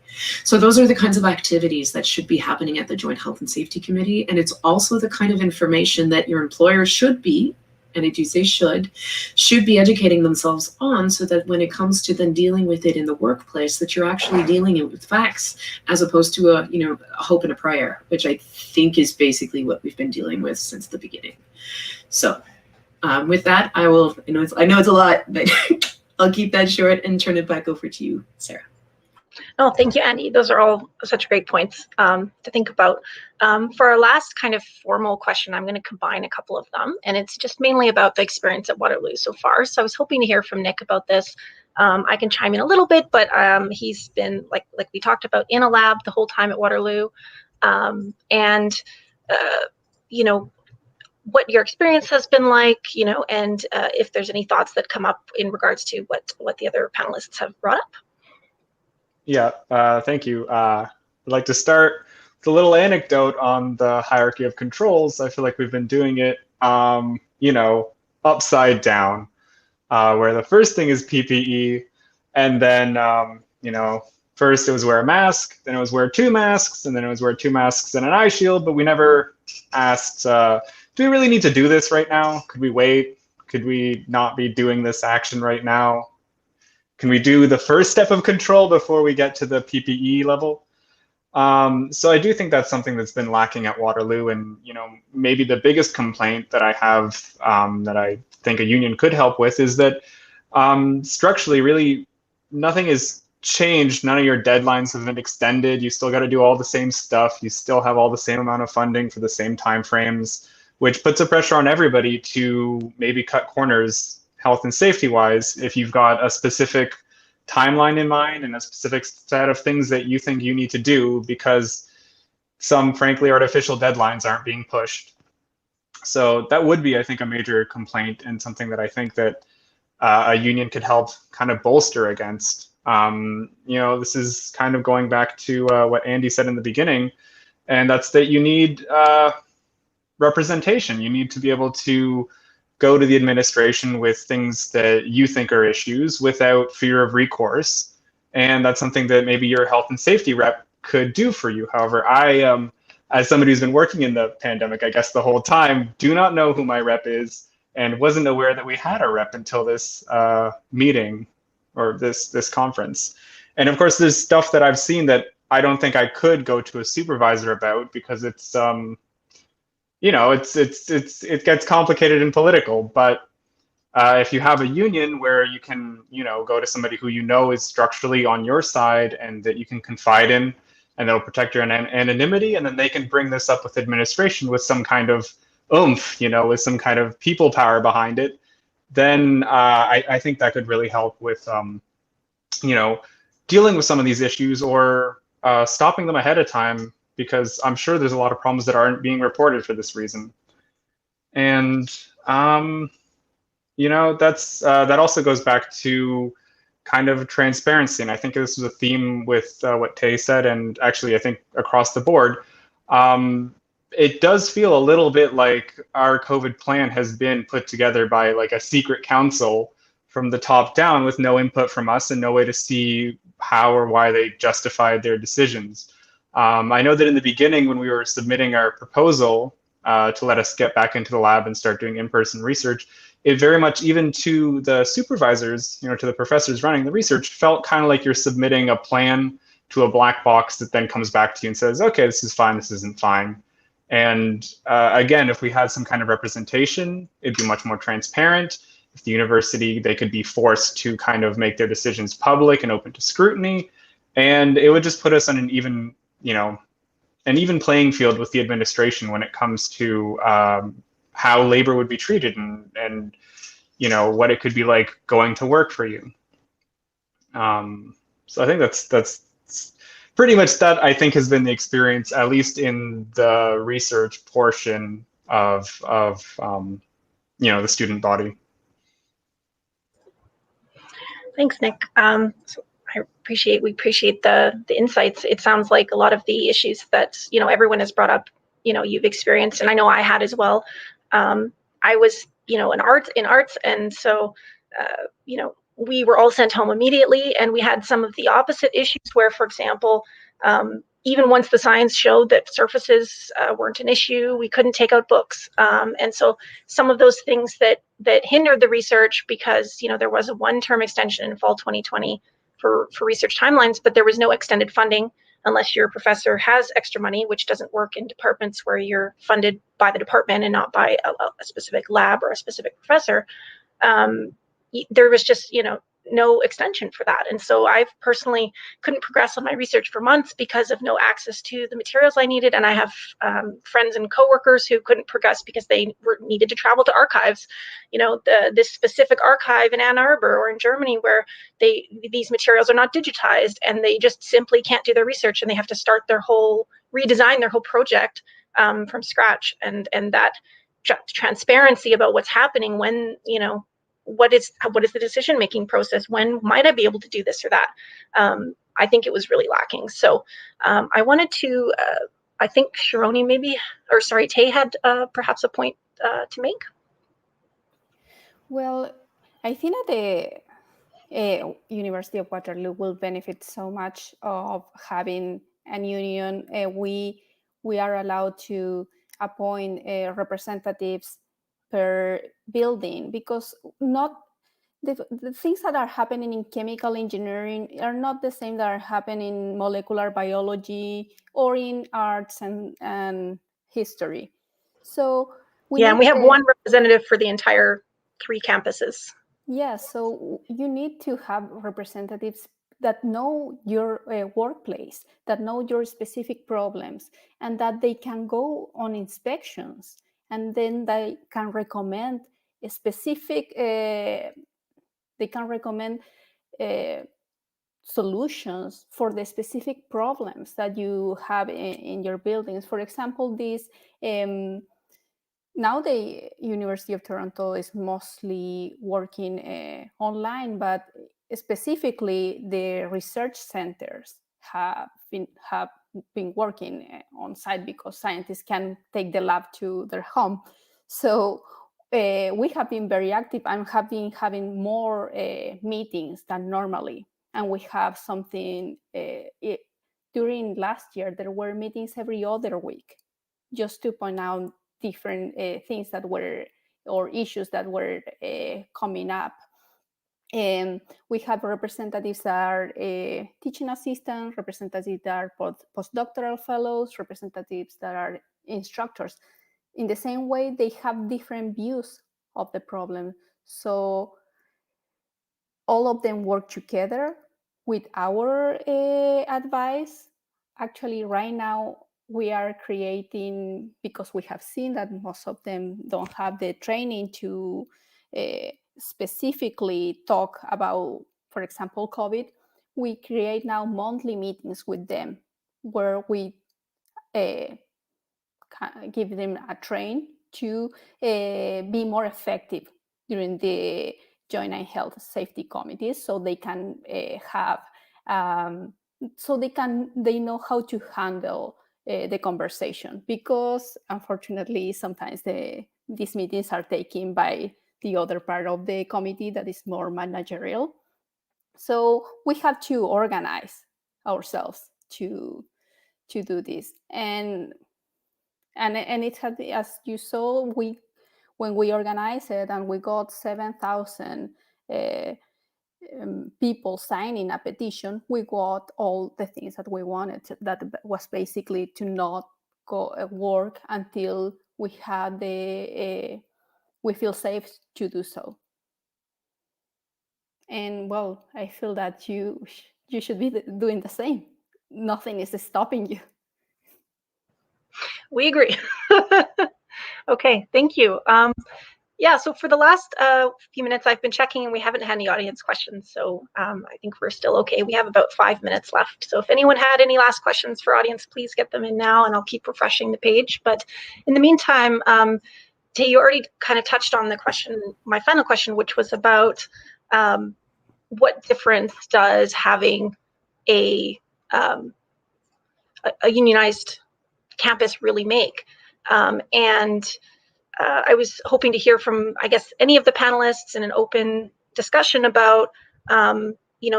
So those are the kinds of activities that should be happening at the Joint Health and Safety Committee. And it's also the kind of information that your employer should be, and I do say should be educating themselves on, so that when it comes to then dealing with it in the workplace, that you're actually dealing it with facts, as opposed to a hope and a prayer, which I think is basically what we've been dealing with since the beginning. So with that, I know it's a lot, but I'll keep that short and turn it back over to you, Sarah. Oh, thank you, Andy. Those are all such great points to think about. For our last kind of formal question, I'm going to combine a couple of them, and it's just mainly about the experience at Waterloo so far. So I was hoping to hear from Nick about this. I can chime in a little bit, but he's been, like we talked about, in a lab the whole time at Waterloo, and what your experience has been like, and if there's any thoughts that come up in regards to what the other panelists have brought up. Yeah, thank you. I'd like to start with a little anecdote on the hierarchy of controls. I feel like we've been doing it, upside down, where the first thing is PPE, and then, first it was wear a mask, then it was wear 2 masks, and then it was wear 2 masks and an eye shield, but we never asked, do we really need to do this right now? Could we wait? Could we not be doing this action right now? Can we do the first step of control before we get to the PPE level? So I do think that's something that's been lacking at Waterloo, and maybe the biggest complaint that I have that I think a union could help with is that structurally, really, nothing is changed. None of your deadlines have been extended. You still got to do all the same stuff. You still have all the same amount of funding for the same timeframes, which puts a pressure on everybody to maybe cut corners health and safety wise if you've got a specific timeline in mind and a specific set of things that you think you need to do, because some frankly artificial deadlines aren't being pushed. So that would be, I think, a major complaint, and something that I think that a union could help kind of bolster against. This is kind of going back to what Andy said in the beginning, and that's that you need representation. You need to be able to go to the administration with things that you think are issues without fear of recourse. And that's something that maybe your health and safety rep could do for you. However, I, as somebody who's been working in the pandemic, I guess the whole time, do not know who my rep is, and wasn't aware that we had a rep until this meeting or this conference. And of course, there's stuff that I've seen that I don't think I could go to a supervisor about, because it's it gets complicated and political. But if you have a union where you can go to somebody who is structurally on your side and that you can confide in, and they'll protect your anonymity, and then they can bring this up with administration with some kind of oomph, with some kind of people power behind it, then I think that could really help with dealing with some of these issues, or stopping them ahead of time, because I'm sure there's a lot of problems that aren't being reported for this reason. And that also goes back to kind of transparency. And I think this was a theme with what Tay said, and actually I think across the board. It does feel a little bit like our COVID plan has been put together by like a secret council from the top down, with no input from us and no way to see how or why they justified their decisions. I know that in the beginning, when we were submitting our proposal to let us get back into the lab and start doing in-person research, it very much, even to the supervisors, to the professors running the research, felt kind of like you're submitting a plan to a black box that then comes back to you and says, okay, this is fine, this isn't fine. And again, if we had some kind of representation, it'd be much more transparent. If the university, they could be forced to kind of make their decisions public and open to scrutiny, and it would just put us on an even playing field with the administration when it comes to how labor would be treated, and what it could be like going to work for you. So I think that's pretty much that, I think, has been the experience, at least in the research portion of the student body. Thanks, Nick. So we appreciate the insights. It sounds like a lot of the issues that everyone has brought up, you've experienced, and I know I had as well. I was in arts, and so we were all sent home immediately, and we had some of the opposite issues where, for example, even once the science showed that surfaces weren't an issue, we couldn't take out books. And so some of those things that hindered the research, because there was a one-term extension in fall 2020 for research timelines, but there was no extended funding unless your professor has extra money, which doesn't work in departments where you're funded by the department and not by a specific lab or a specific professor. There was just no extension for that. And so I personally couldn't progress on my research for months because of no access to the materials I needed. And I have friends and coworkers who couldn't progress because they needed to travel to archives, this specific archive in Ann Arbor or in Germany, where these materials are not digitized, and they just simply can't do their research, and they have to start redesign their whole project from scratch. And that transparency about what's happening when, what is the decision-making process? When might I be able to do this or that? I think it was really lacking. So I wanted to, I think Sharoni Tay had perhaps a point to make. Well, I think that the University of Waterloo will benefit so much of having a union. We are allowed to appoint representatives per building, because not the things that are happening in chemical engineering are not the same that are happening in molecular biology or in arts and history. So and we have one representative for the entire 3 campuses. Yeah, so you need to have representatives that know your workplace, that know your specific problems, and that they can go on inspections, and then they can recommend a specific, solutions for the specific problems that you have in your buildings. For example, now the University of Toronto is mostly working online, but specifically the research centers have been working on site because scientists can take the lab to their home. So we have been very active and have been having more meetings than normally. And we have something, during last year, there were meetings every other week, just to point out different things that were, or issues that were coming up. And we have representatives that are teaching assistants, representatives that are postdoctoral fellows, representatives that are instructors. In the same way, they have different views of the problem. So all of them work together with our advice. Actually, right now, we are creating, because we have seen that most of them don't have the training to specifically talk about, for example, COVID, we create now monthly meetings with them where we give them a train to be more effective during the joint and health safety committees, so they can they know how to handle the conversation, because unfortunately sometimes these meetings are taken by the other part of the committee that is more managerial. So we have to organize ourselves to do this, and it had, as you saw, when we organized it and we got 7,000 people signing a petition, we got all the things that we wanted. That was basically to not go work until we had we feel safe to do so. And well, I feel that you should be doing the same. Nothing is stopping you. We agree. Okay, thank you. Yeah, so for the last few minutes, I've been checking and we haven't had any audience questions. So I think we're still okay. We have about 5 minutes left. So if anyone had any last questions for audience, please get them in now and I'll keep refreshing the page. But in the meantime, Tay, you already kind of touched on the question, my final question, which was about what difference does having a unionized campus really make? I was hoping to hear from, I guess, any of the panelists in an open discussion about,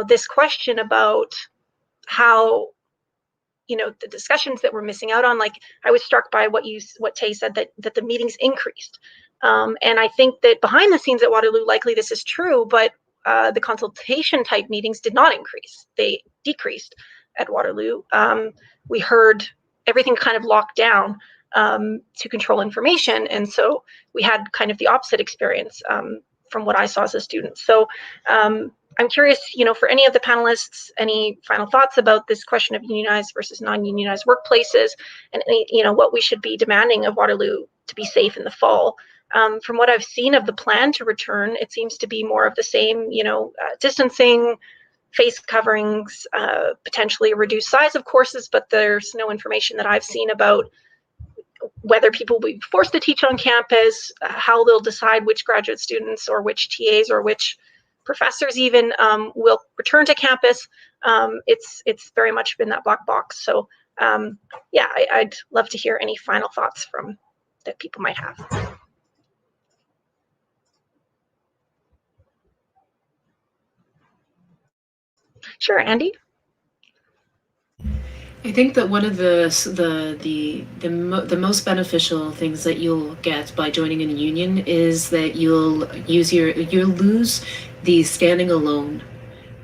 this question about how, the discussions that we're missing out on. Like, I was struck by what Tay said, that the meetings increased. And I think that behind the scenes at Waterloo, likely this is true, but the consultation type meetings did not increase. They decreased at Waterloo. We heard everything kind of locked down to control information. And so we had kind of the opposite experience from what I saw as a student. So I'm curious, for any of the panelists, any final thoughts about this question of unionized versus non-unionized workplaces, and what we should be demanding of Waterloo to be safe in the fall. From what I've seen of the plan to return, it seems to be more of the same, distancing, face coverings, potentially a reduced size of courses, but there's no information that I've seen about whether people will be forced to teach on campus, how they'll decide which graduate students or which TAs or which professors even will return to campus. It's very much been that black box. So yeah, I'd love to hear any final thoughts that people might have. Sure, Andy. I think that one of the most beneficial things that you'll get by joining a union is that you'll lose the standing alone.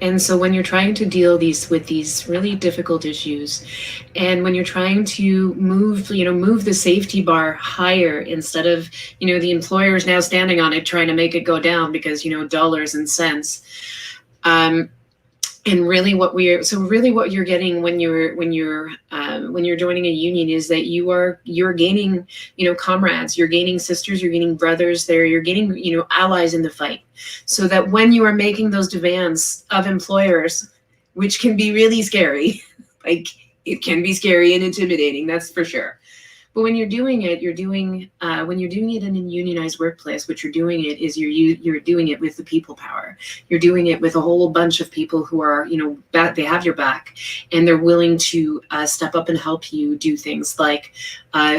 And so when you're trying to deal with these really difficult issues, and when you're trying to move the safety bar higher instead of, the employers now standing on it trying to make it go down because, dollars and cents. And really what you're getting when you're joining a union is that you're gaining, comrades, you're gaining sisters, you're gaining brothers there, you're gaining, allies in the fight, so that when you are making those demands of employers, which can be really scary, like it can be scary and intimidating, that's for sure. But when you're doing it, when you're doing it in a unionized workplace, what you're doing it is you're doing it with the people power. You're doing it with a whole bunch of people who are, they have your back, and they're willing to step up and help you do things like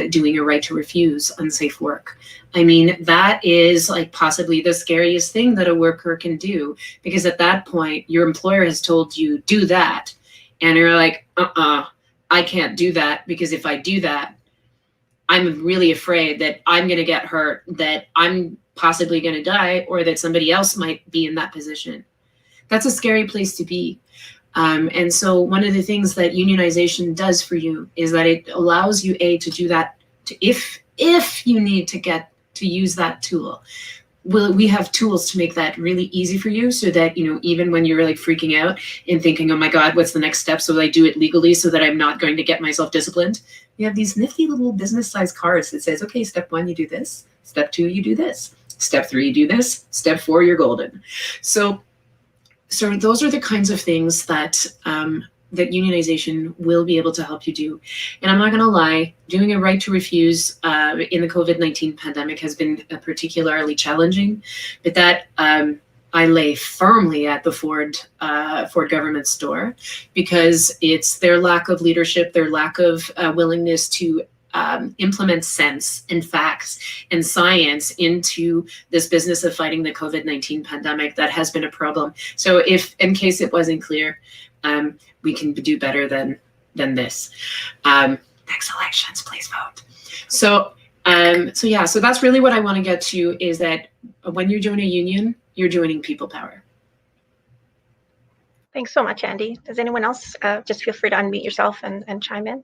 doing a right to refuse unsafe work. I mean, that is like possibly the scariest thing that a worker can do, because at that point, your employer has told you, do that. And you're like, I can't do that, because if I do that, I'm really afraid that I'm going to get hurt, that I'm possibly going to die, or that somebody else might be in that position. That's a scary place to be. And so one of the things that unionization does for you is that it allows you to do that, if you need to use that tool. We have tools to make that really easy for you, so that, even when you're like freaking out and thinking, oh my God, what's the next step? So that I do it legally, so that I'm not going to get myself disciplined. We have these nifty little business-sized cards that says, okay, step 1, you do this. Step 2, you do this. Step 3, you do this. Step 4, you're golden. So those are the kinds of things that that unionization will be able to help you do. And I'm not going to lie, doing a right to refuse in the COVID-19 pandemic has been particularly challenging, but that I lay firmly at the Ford government's door, because it's their lack of leadership, their lack of willingness to implement sense and facts and science into this business of fighting the COVID-19 pandemic that has been a problem. So if, in case it wasn't clear, we can do better than this. Next elections, please vote. So that's really what I want to get to, is that when you join a union, you're joining people power. Thanks so much, Andy. Does anyone else just feel free to unmute yourself and chime in?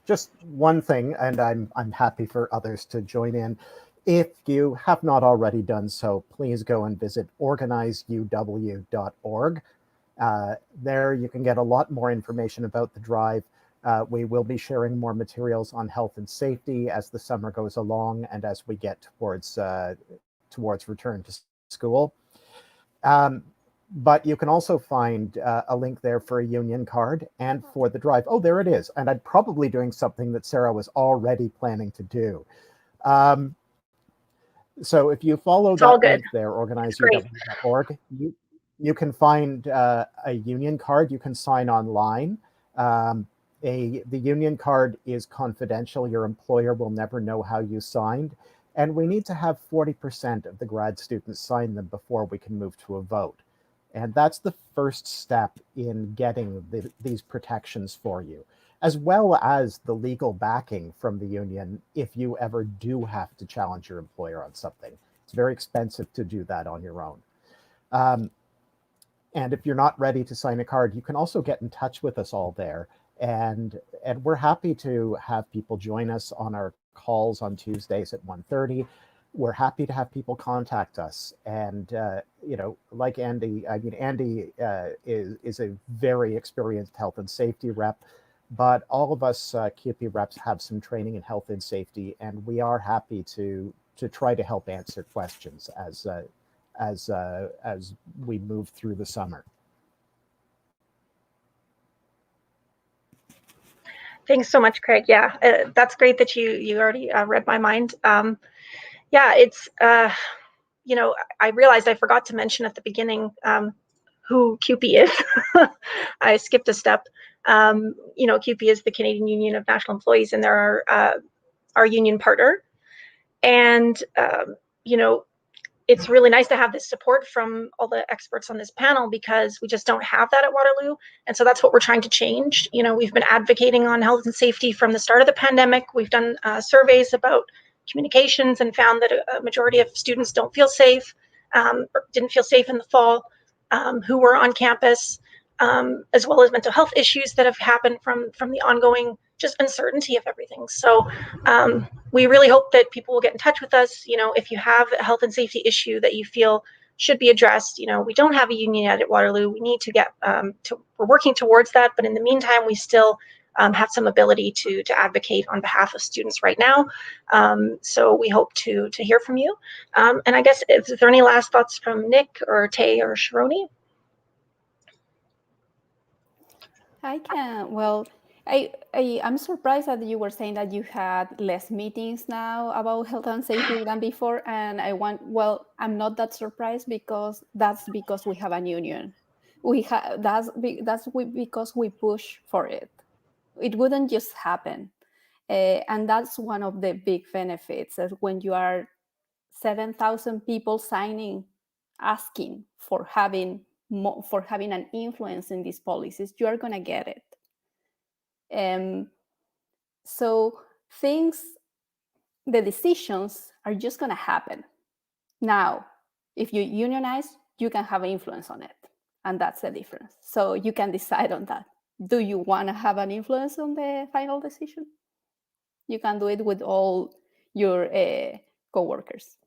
Just one thing, and I'm happy for others to join in. If you have not already done so, please go and visit organizeuw.org. There you can get a lot more information about the drive. We will be sharing more materials on health and safety as the summer goes along, and as we get towards return to school. But you can also find a link there for a union card and for the drive. Oh, there it is. And I'm probably doing something that Sarah was already planning to do. So if you follow that link there, organizeuw.org, you can find a union card. You can sign online. The union card is confidential. Your employer will never know how you signed. And we need to have 40% of the grad students sign them before we can move to a vote. And that's the first step in getting these protections for you, as well as the legal backing from the union if you ever do have to challenge your employer on something. It's very expensive to do that on your own. And if you're not ready to sign a card, you can also get in touch with us all there. And we're happy to have people join us on our calls on Tuesdays at 1:30. We're happy to have people contact us. And, like Andy, Andy is a very experienced health and safety rep, but all of us CUPE reps have some training in health and safety, and we are happy to try to help answer questions as we move through the summer. Thanks so much, Craig. Yeah, that's great that you already read my mind. Yeah, it's, I realized I forgot to mention at the beginning who CUPE is. I skipped a step. CUPE is the Canadian Union of National Employees, and they're our union partner. And, it's really nice to have this support from all the experts on this panel, because we just don't have that at Waterloo. And so that's what we're trying to change. You know, we've been advocating on health and safety from the start of the pandemic. We've done surveys about communications and found that a majority of students don't feel safe, or didn't feel safe in the fall, who were on campus, as well as mental health issues that have happened from the ongoing just uncertainty of everything. So we really hope that people will get in touch with us. You know, if you have a health and safety issue that you feel should be addressed, you know, we don't have a union yet at Waterloo. We need to get we're working towards that. But in the meantime, we still have some ability to advocate on behalf of students right now. So we hope to hear from you. And I guess, is there any last thoughts from Nick or Tay or Sharoni? I can. Well, I'm surprised that you were saying that you had less meetings now about health and safety than before. And I'm not that surprised, because that's because we have a union. Because we push for it. It wouldn't just happen. And that's one of the big benefits, that when you are 7,000 people signing, asking for having an influence in these policies, you are going to get it. So the decisions are just going to happen. Now, if you unionize, you can have influence on it. And that's the difference. So you can decide on that. Do you want to have an influence on the final decision? You can do it with all your co-workers.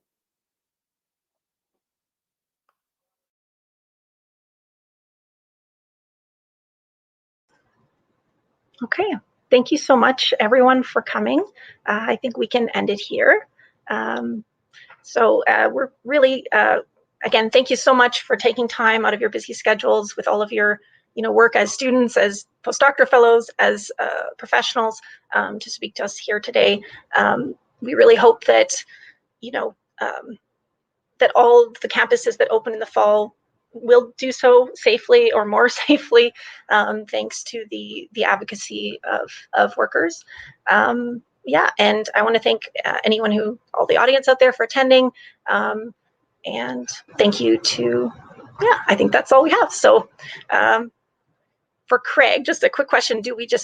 Okay, thank you so much, everyone, for coming. I think we can end it here. So we're really, again, thank you so much for taking time out of your busy schedules with all of your work as students, as postdoctoral fellows, as professionals, to speak to us here today. We really hope that, that all the campuses that open in the fall will do so safely, or more safely, thanks to the advocacy of workers. Yeah, and I want to thank all the audience out there for attending, and thank you to, I think that's all we have. So for Craig, just a quick question: do we just